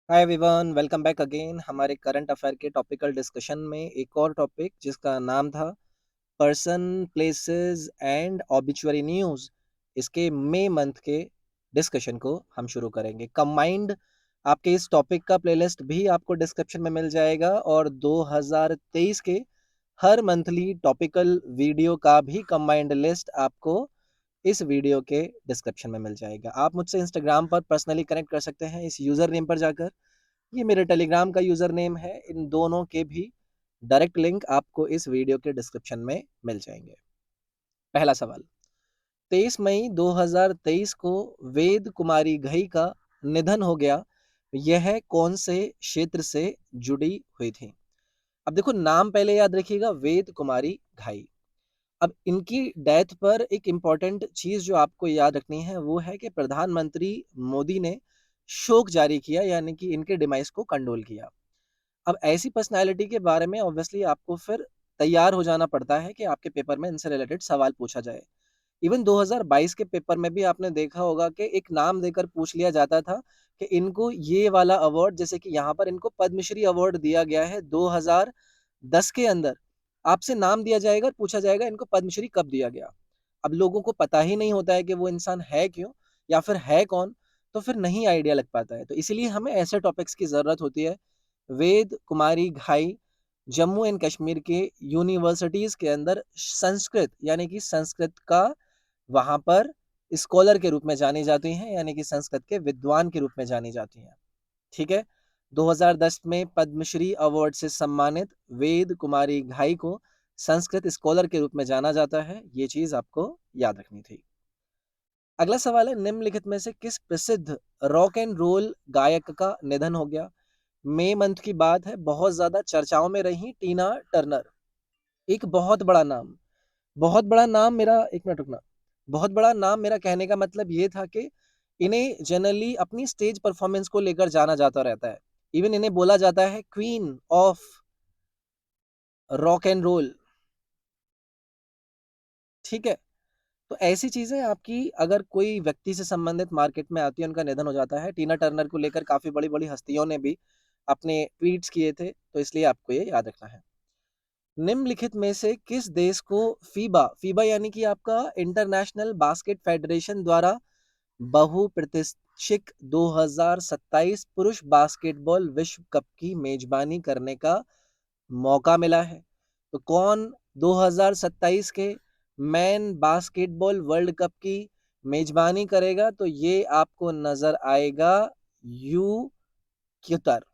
Hi everyone, welcome back again हमारे current affair के topical discussion में एक और टॉपिक जिसका नाम था person places and obituary news. इसके मई मंथ के डिस्कशन को हम शुरू करेंगे। कंबाइंड आपके इस टॉपिक का प्लेलिस्ट भी आपको डिस्क्रिप्शन में मिल जाएगा और 2023 के हर मंथली टॉपिकल वीडियो का भी कंबाइंड लिस्ट आपको इस वीडियो के डिस्क्रिप्शन में मिल जाएगा। आप मुझसे इंस्टाग्राम पर पर्सनली कनेक्ट कर सकते हैं इस यूज़र नेम पर जाकर। ये मेरे टेलीग्राम का यूज़र नेम है। इन दोनों के भी डायरेक्ट लिंक आपको इस वीडियो के डिस्क्रिप्शन में मिल जाएंगे। पहला सवाल, 23 मई 2023 को वेद कुमारी घई का निधन हो गया। यह कौन से क्षेत्र से जुड़ी हुई थी? अब देखो, नाम पहले याद रखिएगा, वेद कुमारी घाई। अब इनकी डेथ पर एक इम्पॉर्टेंट चीज जो आपको याद रखनी है वो है कि प्रधानमंत्री मोदी ने शोक जारी किया, यानी कि इनके डिमाइस को कंडोल किया। अब ऐसी पर्सनैलिटी के बारे में ऑब्वियसली आपको फिर तैयार हो जाना पड़ता है कि आपके पेपर में इनसे रिलेटेड सवाल पूछा जाए। इवन 2022 के पेपर में भी आपने देखा होगा कि एक नाम देकर पूछ लिया जाता था कि इनको ये वाला अवार्ड, जैसे कि यहाँ पर इनको पद्मश्री अवार्ड दिया गया है 2010 के अंदर, आपसे नाम दिया जाएगा और पूछा जाएगा इनको पद्मश्री कब दिया गया। अब लोगों को पता ही नहीं होता है कि वो इंसान है क्यों या फिर है कौन, तो फिर नहीं आइडिया लग पाता है। तो इसीलिए हमें ऐसे टॉपिक्स की ज़रूरत होती है। वेद कुमारी घाई जम्मू एंड कश्मीर के यूनिवर्सिटीज़ के अंदर संस्कृत, यानी कि संस्कृत का वहाँ पर स्कॉलर के रूप में जानी जाती हैं, यानी कि संस्कृत के विद्वान के रूप में जानी जाती हैं। ठीक है। 2010 में पद्मश्री अवार्ड से सम्मानित वेद कुमारी घाई को संस्कृत स्कॉलर के रूप में जाना जाता है। ये चीज आपको याद रखनी थी। अगला सवाल है, निम्नलिखित में से किस प्रसिद्ध रॉक एंड रोल गायक का निधन हो गया? मई मंथ की बात है, बहुत ज्यादा चर्चाओं में रही टीना टर्नर। एक बहुत बड़ा नाम, बहुत बड़ा नाम मेरा, एक मिनट रुकना, बहुत बड़ा नाम मेरा कहने का मतलब ये था कि इन्हें जनरली अपनी स्टेज परफॉर्मेंस को लेकर जाना जाता रहता है। इवन इन्हें बोला जाता है queen of rock and roll. ठीक है। तो ऐसी चीजें आपकी अगर कोई व्यक्ति से संबंधित मार्केट में आती है, उनका निधन हो जाता है। टीना टर्नर को लेकर काफी बड़ी बड़ी हस्तियों ने भी अपने ट्वीट्स किए थे, तो इसलिए आपको ये याद रखना है। निम्नलिखित में से किस देश को फीबा फीबा यानी कि आपका इंटरनेशनल बास्केट फेडरेशन द्वारा बहुप्रतीक्षित 2027 पुरुष बास्केटबॉल विश्व कप की मेजबानी करने का मौका मिला है? तो कौन 2027 के मैन बास्केटबॉल वर्ल्ड कप की मेजबानी करेगा? तो ये आपको नजर आएगा यू क्यूतर।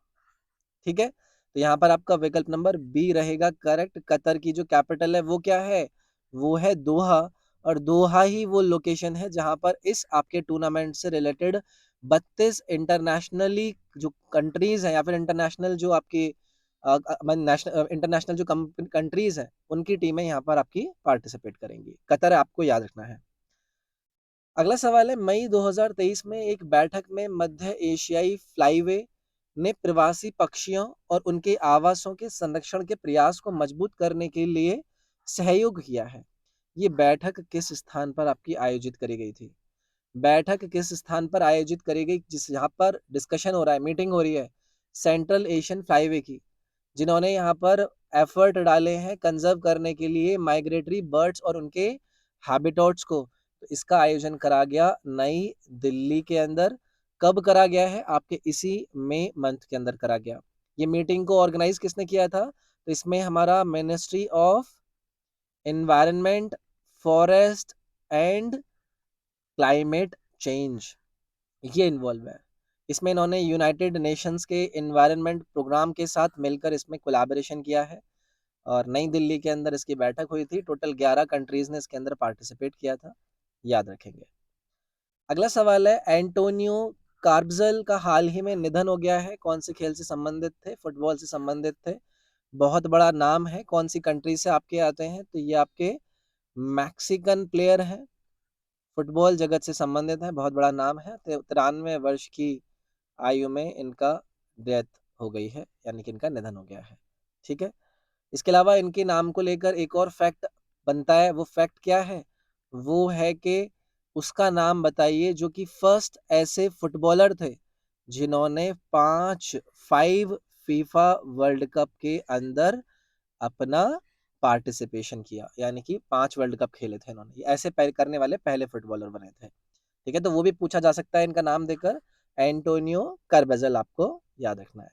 ठीक है। तो यहाँ पर आपका विकल्प नंबर बी रहेगा करेक्ट। कतर की जो कैपिटल है वो क्या है? वो है दोहा। और दोहा ही वो लोकेशन है जहां पर इस आपके टूर्नामेंट से रिलेटेड 32 इंटरनेशनली जो कंट्रीज हैं या फिर इंटरनेशनल जो आपकी नेशनल इंटरनेशनल जो कंट्रीज हैं उनकी टीमें यहाँ पर आपकी पार्टिसिपेट करेंगी। कतर आपको याद रखना है। अगला सवाल है, मई 2023 में एक बैठक में मध्य एशियाई फ्लाईवे ने प्रवासी पक्षियों और उनके आवासों के संरक्षण के प्रयास को मजबूत करने के लिए सहयोग किया है। ये बैठक किस स्थान पर आपकी आयोजित करी गई थी? बैठक किस स्थान पर आयोजित करी गई जिस यहाँ पर डिस्कशन हो रहा है, मीटिंग हो रही है सेंट्रल एशियन फ्लाईवे की, जिन्होंने यहाँ पर एफर्ट डाले हैं कंजर्व करने के लिए माइग्रेटरी बर्ड्स और उनके हैबिटेट्स को। तो इसका आयोजन करा गया नई दिल्ली के अंदर। कब करा गया है? आपके इसी मई मंथ के अंदर करा गया। ये मीटिंग को ऑर्गेनाइज किसने किया था? तो इसमें हमारा ministry of environment, forest and climate change ये इन्वॉल्व है। इसमें इन्होंने यूनाइटेड नेशंस के एनवायरनमेंट प्रोग्राम के साथ मिलकर इसमें कोलैबोरेशन किया है और नई दिल्ली के अंदर इसकी बैठक हुई थी। टोटल 11 कंट्रीज ने इसके अंदर पार्टिसिपेट किया था, याद रखेंगे। अगला सवाल है, एंटोनियो कार्बजल का हाल ही में निधन हो गया है। कौन से खेल से संबंधित थे? फुटबॉल से संबंधित थे। बहुत बड़ा नाम है। कौन सी कंट्री से आपके आते हैं? तो ये आपके मैक्सिकन प्लेयर हैं, फुटबॉल जगत से संबंधित है, बहुत बड़ा नाम है। 93 वर्ष की आयु में इनका डेथ हो गई है, यानी कि इनका निधन हो गया है। ठीक है। इसके अलावा इनके नाम को लेकर एक और फैक्ट बनता है। वो फैक्ट क्या है? वो है कि उसका नाम बताइए जो कि फर्स्ट ऐसे फुटबॉलर थे जिन्होंने 5 फीफा वर्ल्ड कप के अंदर अपना पार्टिसिपेशन किया, यानी कि 5 वर्ल्ड कप खेले थे इन्होंने। ऐसे करने वाले पहले फुटबॉलर बने थे। ठीक है, तो वो भी पूछा जा सकता है इनका नाम देकर। एंटोनियो कार्बेजल आपको याद रखना है।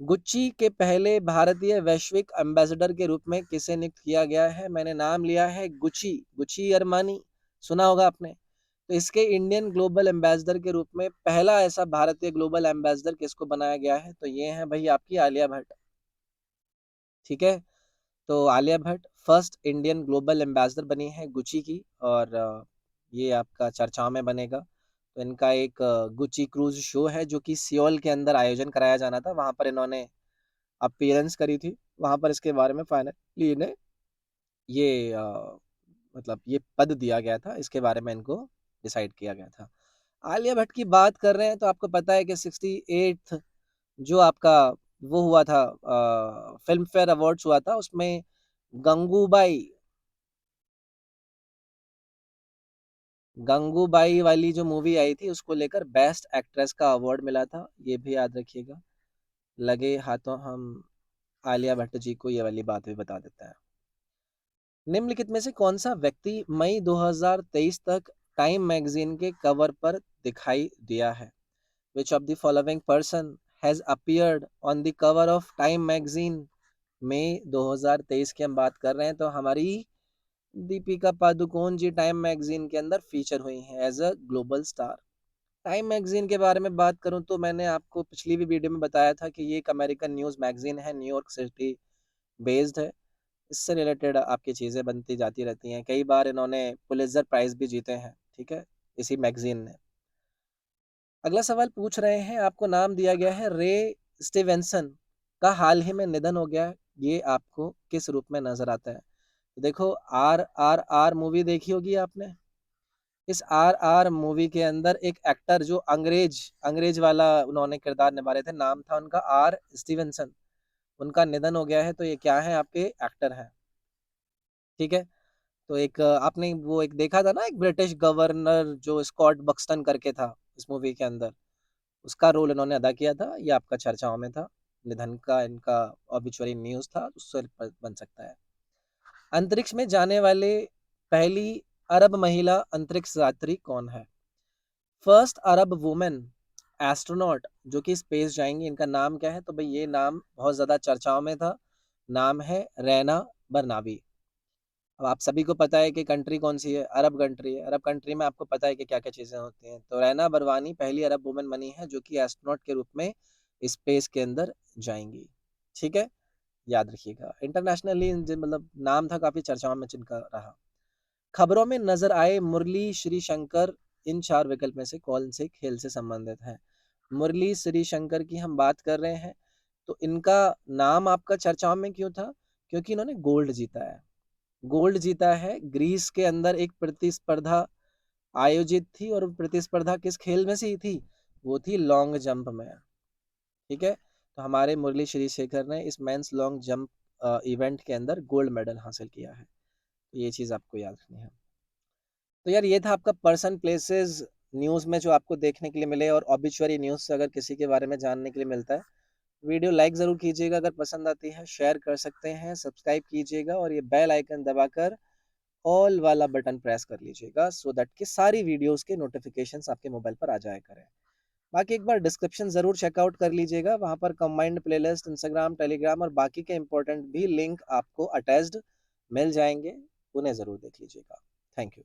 गुच्ची के पहले भारतीय वैश्विक एम्बेसडर के रूप में किसे नियुक्त किया गया है? मैंने नाम लिया है गुच्ची, गुच्ची अरमानी, सुना होगा आपने। तो इसके इंडियन ग्लोबल एम्बेसडर के रूप में पहला ऐसा भारतीय ग्लोबल एम्बेसडर किसको बनाया गया है? तो ये है भाई आपकी आलिया भट्ट। ठीक है, तो Alia Bhatt first Indian global ambassador बनी है गुच्ची की, और ये आपका चर्चाओं में बनेगा। तो इनका एक गुच्ची क्रूज शो है जो कि सियोल के अंदर आयोजन कराया जाना था, वहां पर इन्होंने अपीयरेंस करी थी। वहां पर इसके बारे में फाइनली इन्हें ये मतलब ये पद दिया गया था, इसके बारे में इनको डिसाइड किया गया था। आलिया भट्ट की बात कर रहे हैं तो आपको पता है कि 68th जो आपका वो हुआ था, फिल्म फेयर अवार्ड्स हुआ था, उसमें गंगूबाई गंगूबाई वाली जो मूवी आई थी उसको लेकर बेस्ट एक्ट्रेस का अवार्ड मिला था, ये भी याद रखिएगा। लगे हाथों हम आलिया भट्ट जी को ये वाली बात भी बता देते हैं। निम्नलिखित में से कौन सा व्यक्ति मई 2023 तक टाइम मैगजीन के कवर पर दिखाई दिया है? Which of the following person has appeared on the cover of Time magazine? मई 2023 की हम बात कर रहे हैं, तो हमारी दीपिका पादुकोण जी टाइम मैगजीन के अंदर फीचर हुई हैं as a global star. Time magazine के बारे में बात करूं तो मैंने आपको पिछली भी वीडियो में बताया था कि ये एक अमेरिकन न्यूज़ मैगजीन है, न्यूयॉर्क सिटी बेस्ड है। इससे रिलेटेड आपकी चीज़ें बनती जाती रहती हैं। कई बार इन्होंने पुलित्जर प्राइज भी जीते हैं, ठीक है, इसी मैगजीन ने। अगला सवाल पूछ रहे हैं, आपको नाम दिया गया है रे स्टीवेंसन का हाल ही में निधन हो गया, ये आपको किस रूप में नजर आता है? तो देखो, RRR मूवी देखी होगी आपने। इस RR मूवी के अंदर एक एक्टर जो अंग्रेज अंग्रेज वाला उन्होंने किरदार निभा रहे थे, नाम था उनका R स्टीवेंसन। उनका निधन हो गया है, तो ये क्या है? आपके एक्टर हैं। ठीक है, तो एक आपने वो एक देखा था ना, एक ब्रिटिश गवर्नर जो स्कॉट बक्सटन करके था इस मूवी के अंदर, उसका रोल इन्होंने अदा किया था। ये आपका चर्चाओं में था, निधन का इनका ऑबिचुअरी न्यूज था, उससे बन सकता है। अंतरिक्ष में जाने वाले पहली अरब महिला अंतरिक्ष यात्री कौन है? फर्स्ट अरब वुमेन एस्ट्रोनॉट जो कि स्पेस जाएंगी, इनका नाम क्या है? तो भाई ये नाम बहुत ज्यादा चर्चाओं में था, नाम है रैना बरनावी। अब आप सभी को पता है कि कंट्री कौन सी है, अरब कंट्री है। अरब कंट्री में आपको पता है कि क्या क्या चीजें होती हैं। तो रैना बरवानी पहली अरब वुमेन बनी है जो कि एस्ट्रोनॉट के रूप में स्पेस के अंदर जाएंगी। ठीक है, याद रखिएगा। इंटरनेशनली मतलब नाम था काफी चर्चाओं में जिनका रहा। खबरों में नजर आए मुरली श्रीशंकर इन 4 विकल्प में से कौन से खेल से संबंधित है? मुरली श्रीशंकर की हम बात कर रहे हैं, तो इनका नाम आपका चर्चाओं में क्यों था? क्योंकि इन्होंने गोल्ड जीता है। गोल्ड जीता है, ग्रीस के अंदर एक प्रतिस्पर्धा आयोजित थी, और प्रतिस्पर्धा किस खेल में से ही थी? वो थी लॉन्ग जंप में। ठीक है, तो हमारे मुरली श्रीशेखर ने इस मेंस लॉन्ग जंप इवेंट के अंदर गोल्ड मेडल हासिल किया है। तो ये चीज आपको याद रखनी है। तो यार ये था आपका पर्सन प्लेसेस न्यूज में जो आपको देखने के लिए मिले, और ऑबिचुअरी न्यूज से अगर किसी के बारे में जानने के लिए मिलता है। वीडियो लाइक जरूर कीजिएगा, अगर पसंद आती है शेयर कर सकते हैं, सब्सक्राइब कीजिएगा, और ये बेल आइकन दबाकर ऑल वाला बटन प्रेस कर लीजिएगा, सो दैट कि सारी वीडियोस के नोटिफिकेशंस आपके मोबाइल पर आ जाया करें। बाकी एक बार डिस्क्रिप्शन जरूर चेकआउट कर लीजिएगा, वहां पर कंबाइंड प्लेलिस्ट, इंस्टाग्राम, टेलीग्राम और बाकी के इंपॉर्टेंट भी लिंक आपको अटैच्ड मिल जाएंगे, उन्हें जरूर देख लीजिएगा। Thank you.